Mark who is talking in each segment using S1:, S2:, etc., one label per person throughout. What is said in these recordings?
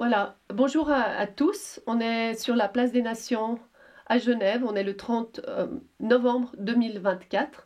S1: Voilà, bonjour à tous. On est sur la place des Nations à Genève. On est le 30 novembre 2024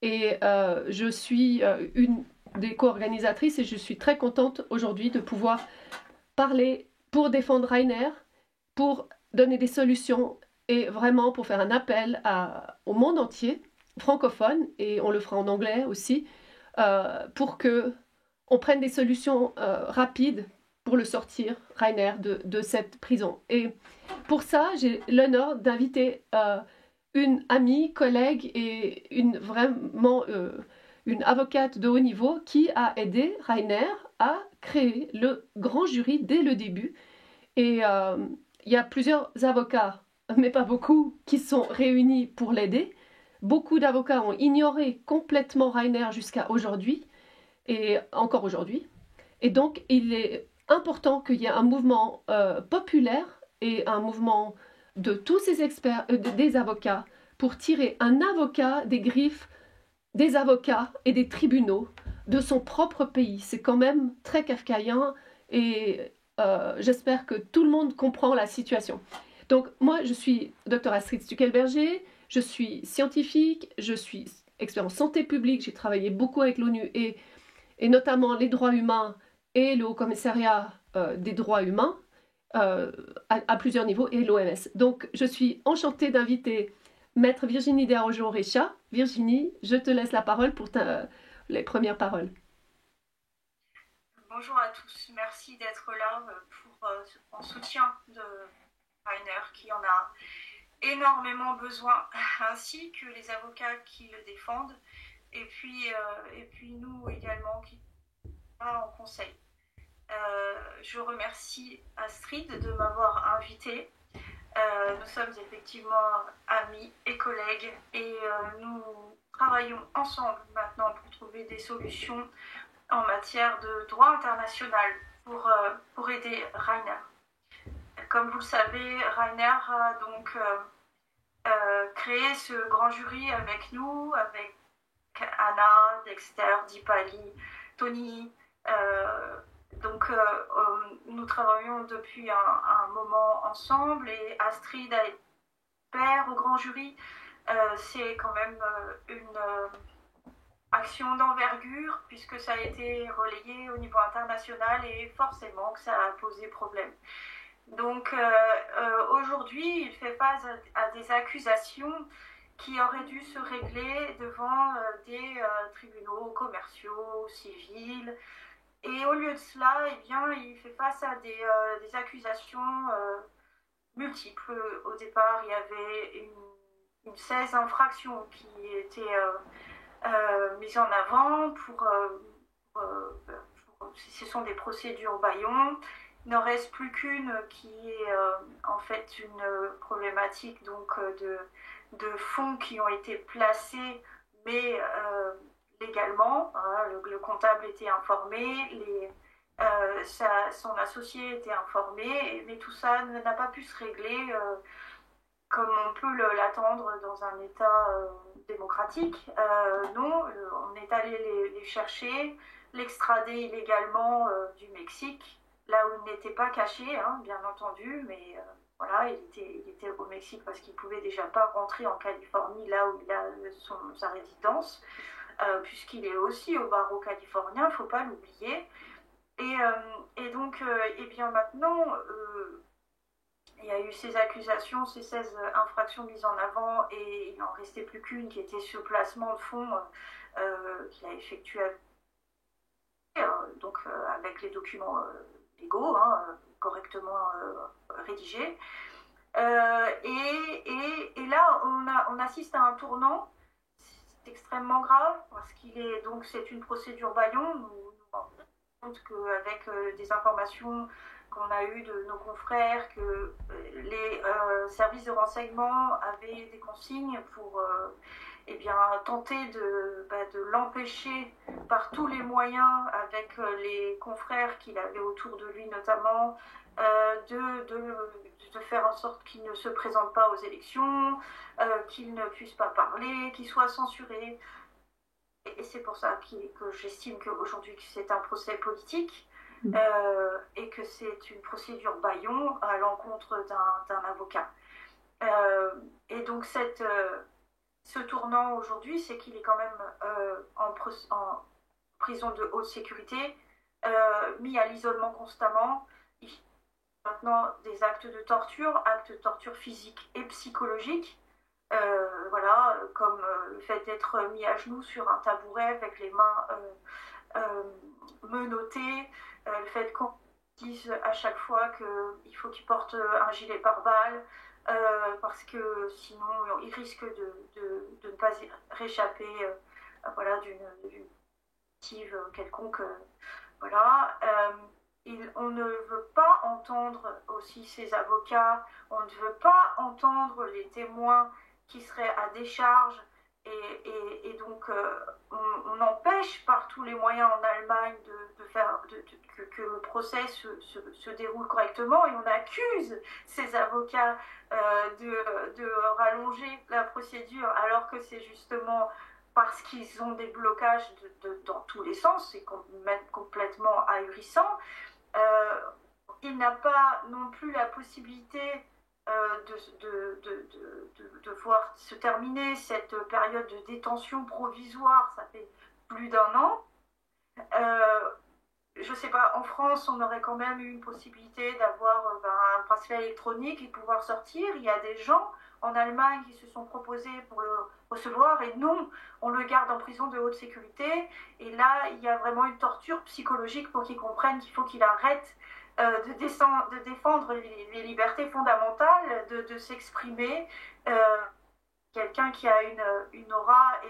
S1: et je suis une des co-organisatrices et je suis très contente aujourd'hui de pouvoir parler pour défendre Rainer, pour donner des solutions et vraiment pour faire un appel au monde entier, francophone, et on le fera en anglais aussi, pour que on prenne des solutions rapides pour le sortir, Rainer, de cette prison. Et pour ça, j'ai l'honneur d'inviter une amie, collègue et une avocate de haut niveau qui a aidé Rainer à créer le grand jury dès le début. Et il y a plusieurs avocats, mais pas beaucoup, qui sont réunis pour l'aider. Beaucoup d'avocats ont ignoré complètement Rainer jusqu'à aujourd'hui, et encore aujourd'hui. Et donc, il est important qu'il y ait un mouvement populaire et un mouvement de tous ces experts, des avocats, pour tirer un avocat des griffes des avocats et des tribunaux de son propre pays. C'est quand même très kafkaïen et j'espère que tout le monde comprend la situation. Donc, moi, je suis Dr Astrid Stuckelberger, je suis scientifique, je suis expert en santé publique, j'ai travaillé beaucoup avec l'ONU et notamment les droits humains et le Haut Commissariat des droits humains à plusieurs niveaux et l'OMS. Donc, je suis enchantée d'inviter Maître Virginie Desarrojo-Recha. Virginie, je te laisse la parole pour les premières paroles.
S2: Bonjour à tous, merci d'être là en soutien de Rainer qui en a énormément besoin, ainsi que les avocats qui le défendent, et puis nous également qui sommes en conseil. Je remercie Astrid de m'avoir invitée. Nous sommes effectivement amis et collègues et nous travaillons ensemble maintenant pour trouver des solutions en matière de droit international pour aider Rainer. Comme vous le savez, Rainer a donc créé ce grand jury avec nous, avec Anna, Dexter, Dipali, Tony. Donc nous travaillons depuis un moment ensemble et Astrid a été père au grand jury. C'est quand même une action d'envergure puisque ça a été relayé au niveau international et forcément que ça a posé problème. Donc aujourd'hui, il fait face à des accusations qui auraient dû se régler devant des tribunaux commerciaux, civils. Et au lieu de cela, eh bien, il fait face à des accusations multiples. Au départ, il y avait une 16 infractions qui étaient mises en avant ce sont des procédures bâillons. Il n'en reste plus qu'une qui est en fait une problématique donc, de fonds qui ont été placés, mais légalement. Hein, le comptable était informé, son associé était informé, mais tout ça n'a pas pu se régler comme on peut l'attendre dans un État démocratique. Non, on est allé les chercher, l'extrader illégalement du Mexique, là où il n'était pas caché, hein, bien entendu, mais voilà, il était au Mexique parce qu'il ne pouvait déjà pas rentrer en Californie, là où il a sa résidence, puisqu'il est aussi au barreau californien, il ne faut pas l'oublier. Et donc, eh bien maintenant, il y a eu ces accusations, ces 16 infractions mises en avant, et il n'en restait plus qu'une qui était ce placement de fonds qu'il a effectué donc avec les documents légaux, hein, correctement rédigés. Et là, on assiste à un tournant. C'est extrêmement grave parce c'est une procédure bâillon. Nous nous rendons compte qu'avec des informations qu'on a eues de nos confrères, que les services de renseignement avaient des consignes pour eh bien, tenter de l'empêcher par tous les moyens avec les confrères qu'il avait autour de lui notamment, de faire en sorte qu'il ne se présente pas aux élections, qu'il ne puisse pas parler, qu'il soit censuré. Et c'est pour ça que j'estime qu'aujourd'hui c'est un procès politique. et que c'est une procédure bâillon à l'encontre d'un avocat. Et donc ce tournant aujourd'hui, c'est qu'il est quand même en prison de haute sécurité, mis à l'isolement constamment. Il fait maintenant des actes de torture physique et psychologique. Voilà, comme le fait d'être mis à genoux sur un tabouret avec les mains menottées, le fait qu'on dise à chaque fois qu'il faut qu'il porte un gilet pare-balles, parce que sinon il risque de ne pas réchapper voilà, d'une motive quelconque. Voilà. On ne veut pas entendre aussi ces avocats, on ne veut pas entendre les témoins qui seraient à décharge, et donc on empêche par tous les moyens en Allemagne que le procès se déroule correctement, et on accuse ces avocats de rallonger la procédure, alors que c'est justement parce qu'ils ont des blocages dans tous les sens, c'est complètement ahurissant. Il n'a pas non plus la possibilité de voir se terminer cette période de détention provisoire. Ça fait plus d'1 an. Je ne sais pas, en France, on aurait quand même eu une possibilité d'avoir un bracelet électronique et pouvoir sortir. Il y a des gens en Allemagne qui se sont proposés pour le recevoir, et non, on le garde en prison de haute sécurité. Et là, il y a vraiment une torture psychologique pour qu'il comprenne qu'il faut qu'il arrête de défendre les libertés fondamentales, de s'exprimer. Quelqu'un qui a une aura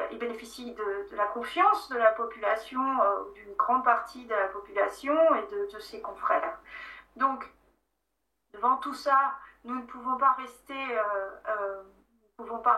S2: il bénéficie de la confiance de la population, d'une grande partie de la population et de ses confrères. Donc, devant tout ça, nous ne pouvons pas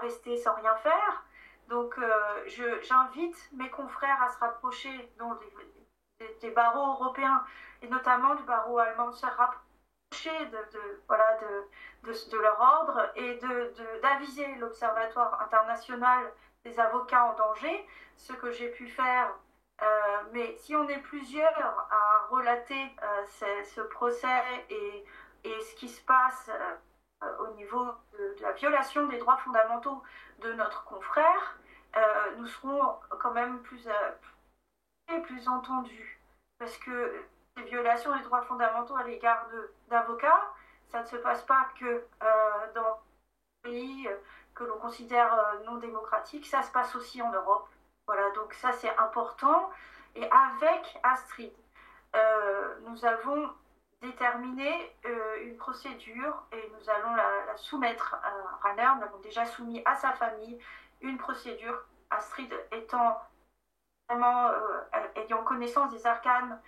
S2: rester sans rien faire. Donc, j'invite mes confrères à se rapprocher des barreaux européens, et notamment du barreau allemand, de se rapprocher de leur ordre, et d'aviser l'Observatoire international des avocats en danger, ce que j'ai pu faire. Mais si on est plusieurs à relater ce procès et ce qui se passe au niveau de la violation des droits fondamentaux de notre confrère, nous serons quand même plus entendus. Parce que les violations des droits fondamentaux à l'égard d'avocats, ça ne se passe pas que dans les pays que l'on considère non démocratiques, ça se passe aussi en Europe. Voilà, donc ça c'est important. Et avec Astrid, nous avons déterminé une procédure, et nous allons la soumettre à Rainer. Nous l'avons déjà soumis à sa famille, une procédure, Astrid étant vraiment ayant connaissance des arcanes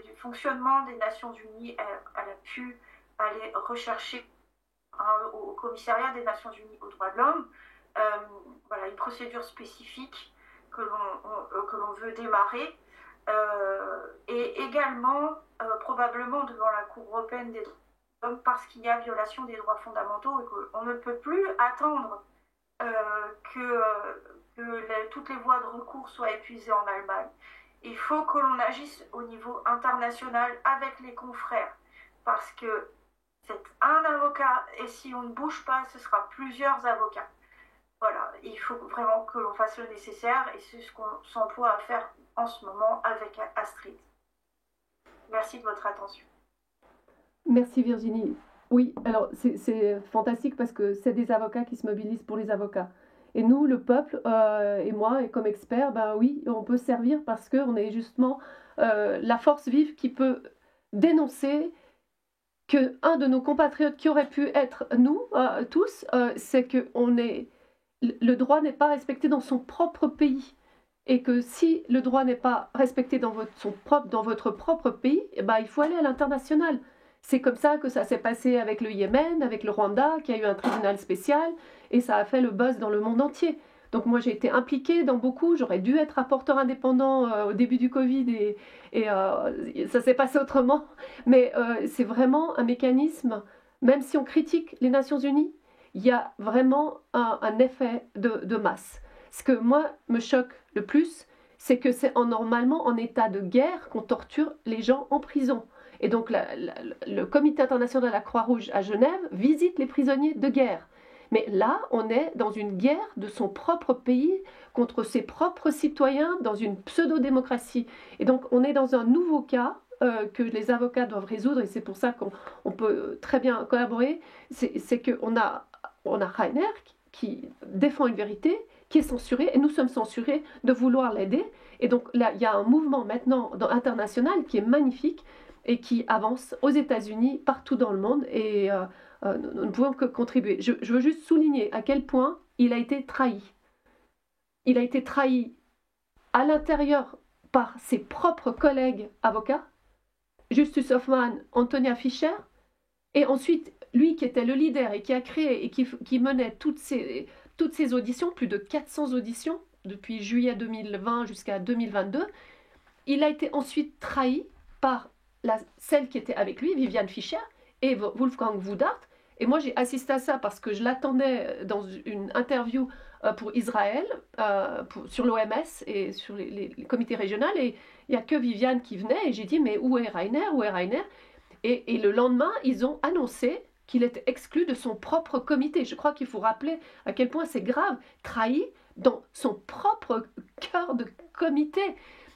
S2: du fonctionnement des Nations Unies. Elle a pu aller rechercher au commissariat des Nations Unies aux droits de l'homme voilà, une procédure spécifique que l'on veut démarrer, et également probablement devant la Cour européenne des droits de l'homme, parce qu'il y a violation des droits fondamentaux et qu'on ne peut plus attendre que toutes les voies de recours soient épuisées en Allemagne. Il faut que l'on agisse au niveau international avec les confrères, parce que c'est un avocat, et si on ne bouge pas, ce sera plusieurs avocats. Voilà, il faut vraiment que l'on fasse le nécessaire, et c'est ce qu'on s'emploie à faire en ce moment avec Astrid. Merci de votre attention.
S1: Merci Virginie. Oui, alors c'est fantastique, parce que c'est des avocats qui se mobilisent pour les avocats. Et nous, le peuple, et moi, et comme expert, ben oui, on peut servir, parce qu'on est justement la force vive qui peut dénoncer qu'un de nos compatriotes qui aurait pu être nous, tous, c'est que le droit n'est pas respecté dans son propre pays. Et que si le droit n'est pas respecté dans votre propre pays, eh ben, il faut aller à l'international. C'est comme ça que ça s'est passé avec le Yémen, avec le Rwanda, qui a eu un tribunal spécial, et ça a fait le buzz dans le monde entier. Donc moi j'ai été impliquée dans beaucoup, j'aurais dû être rapporteur indépendant au début du Covid, et ça s'est passé autrement. Mais c'est vraiment un mécanisme, même si on critique les Nations Unies, il y a vraiment un effet de masse. Ce que moi me choque le plus, c'est que c'est normalement en état de guerre qu'on torture les gens en prison. Et donc le Comité international de la Croix-Rouge à Genève visite les prisonniers de guerre. Mais là, on est dans une guerre de son propre pays contre ses propres citoyens, dans une pseudo-démocratie. Et donc, on est dans un nouveau cas que les avocats doivent résoudre, et c'est pour ça qu'on peut très bien collaborer. C'est qu'on a Rainer qui défend une vérité, qui est censurée, et nous sommes censurés de vouloir l'aider. Et donc là, il y a un mouvement maintenant international qui est magnifique et qui avance aux États-Unis, partout dans le monde, et nous ne pouvons que contribuer. Je veux juste souligner à quel point il a été trahi. Il a été trahi à l'intérieur par ses propres collègues avocats, Justus Hoffmann, Antonia Fischer, et ensuite lui qui était le leader et qui a créé et qui menait toutes ces auditions, plus de 400 auditions depuis juillet 2020 jusqu'à 2022, il a été ensuite trahi par celle qui était avec lui, Viviane Fischer, et Wolfgang Woodard. Et moi, j'ai assisté à ça parce que je l'attendais dans une interview pour Israël, sur l'OMS et sur les comités régionaux. Et il n'y a que Viviane qui venait. Et j'ai dit, mais où est Rainer? Où est Rainer? Et le lendemain, ils ont annoncé qu'il était exclu de son propre comité. Je crois qu'il faut rappeler à quel point c'est grave, trahi dans son propre cœur de comité.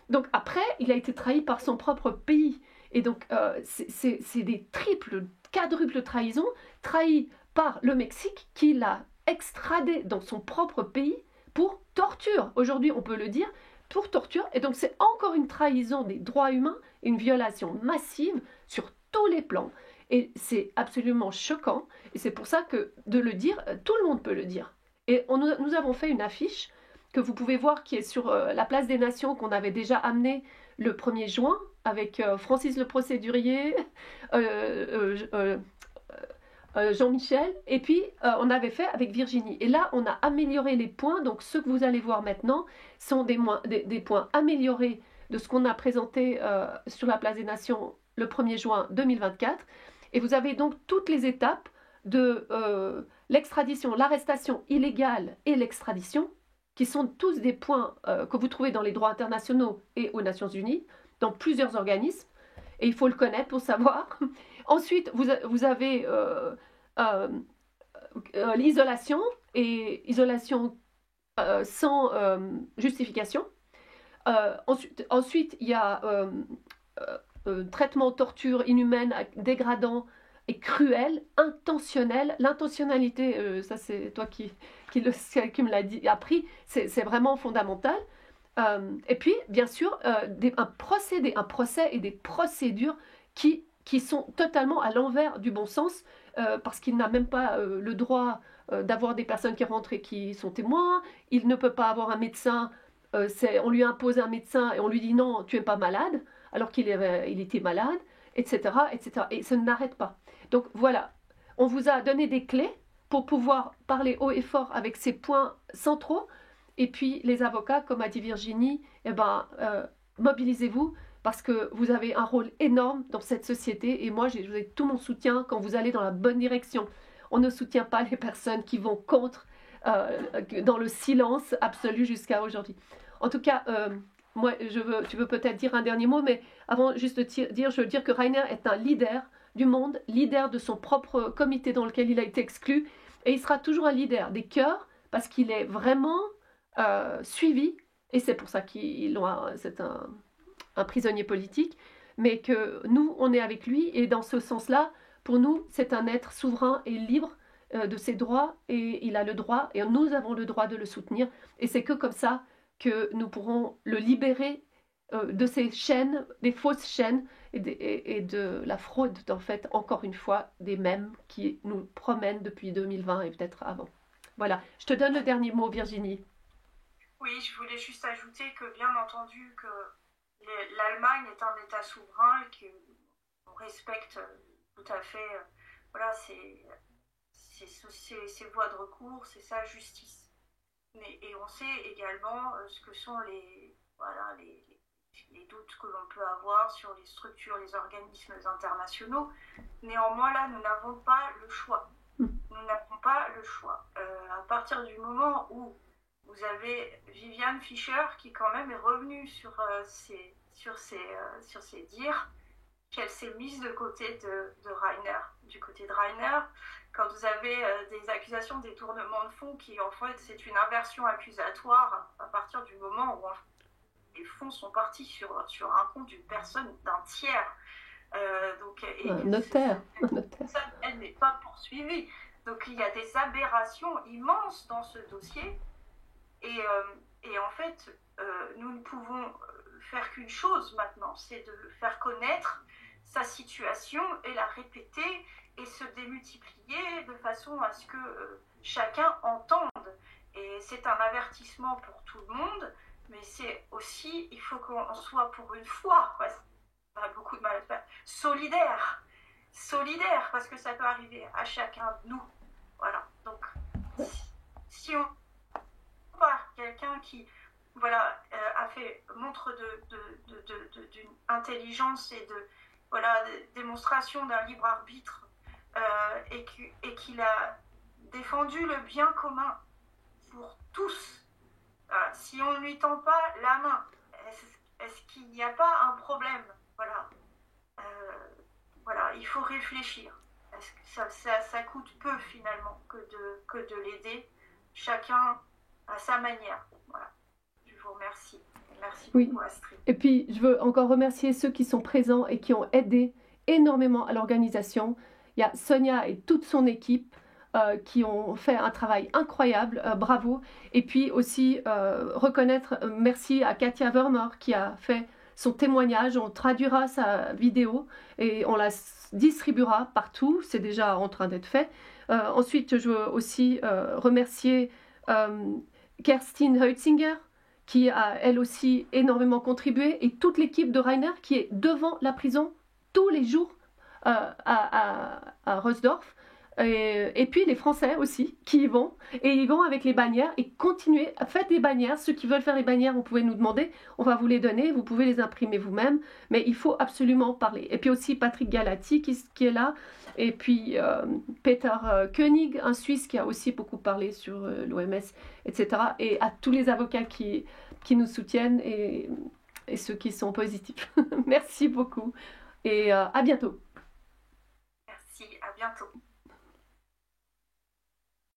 S1: Donc après, il a été trahi par son propre pays. Et donc, c'est des triples, quadruples trahisons, trahi par le Mexique qui l'a extradé dans son propre pays pour torture. Aujourd'hui, on peut le dire, pour torture. Et donc, c'est encore une trahison des droits humains, une violation massive sur tous les plans. Et c'est absolument choquant. Et c'est pour ça que de le dire, tout le monde peut le dire. Et nous avons fait une affiche que vous pouvez voir qui est sur la place des Nations qu'on avait déjà amenée le 1er juin avec Francis le procédurier, Jean-Michel, et puis on avait fait avec Virginie. Et là, on a amélioré les points. Donc, ce que vous allez voir maintenant sont des points améliorés de ce qu'on a présenté sur la place des Nations le 1er juin 2024. Et vous avez donc toutes les étapes de l'extradition, l'arrestation illégale et l'extradition, qui sont tous des points que vous trouvez dans les droits internationaux et aux Nations Unies, dans plusieurs organismes, et il faut le connaître pour savoir. Ensuite, vous avez l'isolation, et isolation sans justification. Ensuite, il y a traitement, torture inhumaine, dégradant et cruel, intentionnel. L'intentionnalité, ça c'est toi qui me l'a appris, c'est vraiment fondamental. Et puis, bien sûr, un procès et des procédures qui sont totalement à l'envers du bon sens, parce qu'il n'a même pas le droit d'avoir des personnes qui rentrent et qui sont témoins. Il ne peut pas avoir un médecin. On lui impose un médecin et on lui dit non, tu n'es pas malade, alors qu'il était malade, etc., etc. Et ça n'arrête pas. Donc voilà, on vous a donné des clés pour pouvoir parler haut et fort avec ces points centraux. Et puis les avocats, comme a dit Virginie, mobilisez-vous parce que vous avez un rôle énorme dans cette société. Et moi, je vous ai tout mon soutien quand vous allez dans la bonne direction. On ne soutient pas les personnes qui vont contre, dans le silence absolu jusqu'à aujourd'hui. En tout cas, moi, tu veux peut-être dire un dernier mot, mais avant juste de dire, je veux dire que Rainer est un leader du monde, leader de son propre comité dans lequel il a été exclu, et il sera toujours un leader des cœurs parce qu'il est vraiment suivi, et c'est pour ça c'est un prisonnier politique, mais que nous, on est avec lui, et dans ce sens-là, pour nous, c'est un être souverain et libre de ses droits, et il a le droit, et nous avons le droit de le soutenir, et c'est que comme ça que nous pourrons le libérer de ces chaînes, des fausses chaînes, et de la fraude, en fait, encore une fois, des mêmes qui nous promènent depuis 2020 et peut-être avant. Voilà, je te donne le dernier mot, Virginie.
S2: Oui, je voulais juste ajouter que, bien entendu, que l'Allemagne est un État souverain et qu'on respecte tout à fait voilà, ses voies de recours, c'est sa justice. Et on sait également ce que sont les doutes que l'on peut avoir sur les structures, les organismes internationaux. Néanmoins, là, nous n'avons pas le choix. Nous n'avons pas le choix. À partir du moment où vous avez Viviane Fischer qui quand même est revenue sur ses dires, qu'elle s'est mise de côté de Rainer. Du côté de Rainer, quand vous avez des accusations de détournement de fonds qui en fait c'est une inversion accusatoire à partir du moment où les fonds sont partis sur un compte d'une personne, d'un tiers.
S1: Notaire.
S2: Elle n'est pas poursuivie. Donc il y a des aberrations immenses dans ce dossier. Et en fait, nous ne pouvons faire qu'une chose maintenant, c'est de faire connaître sa situation et la répéter et se démultiplier de façon à ce que chacun entende. Et c'est un avertissement pour tout le monde, mais c'est aussi, il faut qu'on soit pour une fois, on a beaucoup de mal à faire, solidaire, parce que ça peut arriver à chacun de nous. Voilà, donc si on voit quelqu'un qui a fait montre d'une intelligence et de démonstration d'un libre arbitre et qu'il a défendu le bien commun pour tous. Si on ne lui tend pas la main, est-ce qu'il n'y a pas un problème? Il faut réfléchir. Ça coûte peu finalement que de l'aider, chacun à sa manière. Voilà. Je vous remercie. Merci beaucoup, Astrid.
S1: Et puis, je veux encore remercier ceux qui sont présents et qui ont aidé énormément à l'organisation. Il y a Sonia et toute son équipe qui ont fait un travail incroyable. Bravo. Et puis aussi, reconnaître, merci à Katia Vermer qui a fait son témoignage. On traduira sa vidéo et on la distribuera partout. C'est déjà en train d'être fait. Ensuite, je veux aussi remercier Kerstin Heutzinger, qui a elle aussi énormément contribué, et toute l'équipe de Rainer qui est devant la prison tous les jours à Rosdorf. Et puis les Français aussi qui y vont, et ils vont avec les bannières et continuez, faites des bannières. Ceux qui veulent faire les bannières, vous pouvez nous demander, on va vous les donner, vous pouvez les imprimer vous-même, mais il faut absolument parler. Et puis aussi Patrick Galati qui est là, et puis Peter Koenig, un Suisse qui a aussi beaucoup parlé sur l'OMS, etc. Et à tous les avocats qui nous soutiennent et ceux qui sont positifs. Merci beaucoup et à bientôt.
S2: Merci, à bientôt.